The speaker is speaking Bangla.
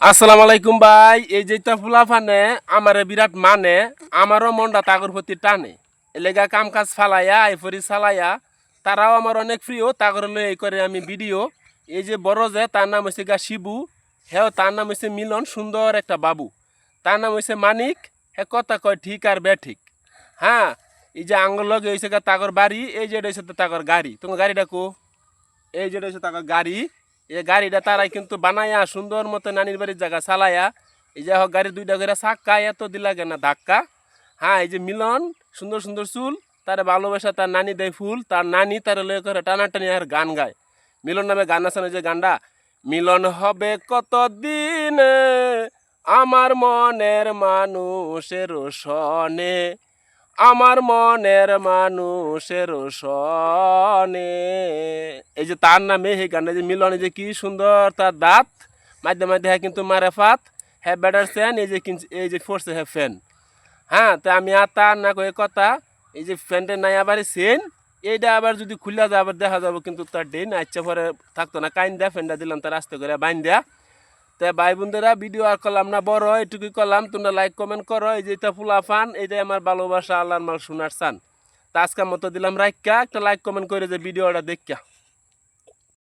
আসসালামু আলাইকুম ভাই। এই যে ফুলা ফানে আমারে বিরাট মানে, আমারও মনটা তাগর প্রতি টানে। এলেগা কাম কাজ ফালাইয়া আইফরি চালাইয়া তারাও আমার অনেক প্রিয়। তাগর লই এই করে আমি ভিডিও। এই যে বড় যে তার নাম হচ্ছে গা শিবু, হ্যাঁ তার নাম হচ্ছে মিলন, সুন্দর একটা বাবু। তার নাম হচ্ছে মানিক, হ্যাঁ কথা কয় ঠিক আর বে ঠিক। হ্যাঁ, এই যে আঙ্গুল লগে হয়েছে গা তাগর বাড়ি, এই যে এটা হচ্ছে তাগর গাড়ি। তোমার গাড়িটা কো? এই যেটা হচ্ছে তার গাড়ি। এই গাড়িটা তারাই কিন্তু বানাইয়া সুন্দর মতো নানির বাড়ির জায়গা চালাইয়া, এই যে হোক গাড়ি দুইটা করে চাক্কা এত দিলাগে না ধাক্কা। হ্যাঁ, এই যে মিলন, সুন্দর সুন্দর চুল, তার ভালোবাসা, তার নানি দেয় ফুল, তার নানি তার লয়ে করে টানাটানি আর গান গায়। মিলন নামে গান আছে না, যে গানটা, মিলন হবে কত দিনে আমার মনের মানুষের সনে, আমার মনের মানুষের সনে। এই যে তার নামে সেই গানটা, যে মিলনে যে কি সুন্দর তার দাঁত, মাঝে মাঝে হ্যাঁ কিন্তু মারে ফাত, হ্যাঁ ব্যাটার সেন, এই যে ফোর্সে হ্যাঁ ফ্যান। হ্যাঁ, তা আমি আর তার না কয়ে কথা, এই যে ফ্যানটা নাই আবার সেন, এইটা আবার যদি খুলে যায় আবার দেখা যাবো কিন্তু তার ডেন আচ্ছা পরে থাকতো না। কাইন দেয়া ফ্যানটা দিলাম তার আস্তে করে বাইন দেয়া। তাই ভাই বোনদেরা, ভিডিও আর করলাম না, বড় এটুকুই করলাম। তোমরা লাইক কমেন্ট করো। এই যে এটা ফুলা ফান, এইটাই আমার ভালোবাসা, আল্লাহর মাল শোনার চান। তা আজকের মতো দিলাম রাইকা, একটা লাইক কমেন্ট করে যে ভিডিওটা দেখা।